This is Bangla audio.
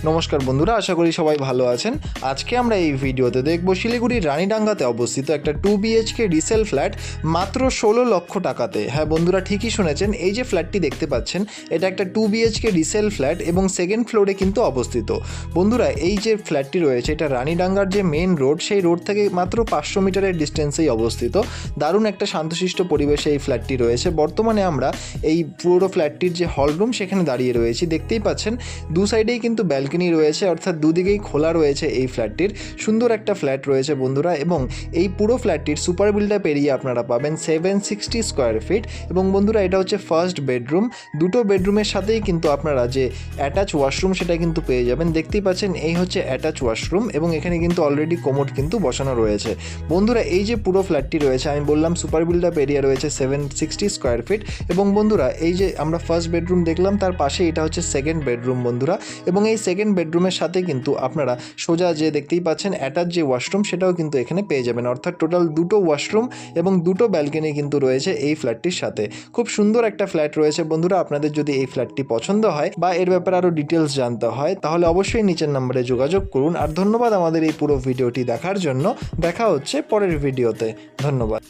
নমস্কার বন্ধুরা, আশা করি সবাই ভালো আছেন। আজকে আমরা এই ভিডিওতে দেখব শিলিগুড়ির রানীডাঙ্গাতে অবস্থিত একটা 2 বিএইচকে রিসেল ফ্ল্যাট মাত্র 16 লক্ষ টাকাতে। হ্যাঁ বন্ধুরা, ঠিকই শুনেছেন, এই যে ফ্ল্যাটটি দেখতে পাচ্ছেন এটা একটা 2 বিএইচকে রিসেল ফ্ল্যাট এবং সেকেন্ড ফ্লোরে কিন্তু অবস্থিত। বন্ধুরা, এই যে ফ্ল্যাটটি রয়েছে এটা রানীডাঙ্গার যে মেন রোড, সেই রোড থেকে মাত্র 500 মিটারের ডিস্টেন্সেই অবস্থিত। দারুণ একটা শান্তশিষ্ট পরিবেশে এই ফ্ল্যাটটি রয়েছে। বর্তমানে আমরা এই পুরো ফ্ল্যাটটির যে হল রুম সেখানে দাঁড়িয়ে রয়েছি। দেখতেই পাচ্ছেন দু সাইডেই কিন্তু ব্যালকনি রয়েছে, অর্থাৎ দুদিকেই খোলা রয়েছে এই ফ্ল্যাটটির। সুন্দর একটা ফ্ল্যাট রয়েছে বন্ধুরা, এবং এই পুরো ফ্ল্যাটটির সুপার বিল্ড আপ এরিয়া আপনারা পাবেন 760 স্কোয়ার ফিট। এবং বন্ধুরা, এটা হচ্ছে ফার্স্ট বেডরুম। দুটো বেডরুমের সাথেই কিন্তু আপনারা যে অ্যাটাচ ওয়াশরুম সেটা কিন্তু পেয়ে যাবেন। দেখতেই পাচ্ছেন এই হচ্ছে অ্যাটাচ ওয়াশরুম, এবং এখানে কিন্তু অলরেডি কোমোড কিন্তু বসানো রয়েছে। বন্ধুরা, এই যে পুরো ফ্ল্যাটটি রয়েছে, আমি বললাম সুপার বিল্ড আপ এরিয়া রয়েছে 760 স্কোয়ার ফিট। এবং বন্ধুরা, এই যে আমরা ফার্স্ট বেডরুম দেখলাম, তার পাশে এটা হচ্ছে সেকেন্ড বেডরুম বন্ধুরা। এবং এই সেকেন্ড বেডরুমের সাথে কিন্তু আপনারা সোজা যে দেখতেই পাচ্ছেন অ্যাটাচ যে ওয়াশরুম সেটাও কিন্তু এখানে পেয়ে যাবেন। অর্থাৎ টোটাল দুটো ওয়াশরুম এবং দুটো ব্যালকনি কিন্তু রয়েছে এই ফ্ল্যাটটির সাথে। খুব সুন্দর একটা ফ্ল্যাট রয়েছে বন্ধুরা। আপনাদের যদি এই ফ্ল্যাটটি পছন্দ হয় বা এর ব্যাপারে আরও ডিটেলস জানতে হয়, তাহলে অবশ্যই নিচের নম্বরে যোগাযোগ করুন। আর ধন্যবাদ আমাদের এই পুরো ভিডিওটি দেখার জন্য। দেখা হচ্ছে পরের ভিডিওতে। ধন্যবাদ।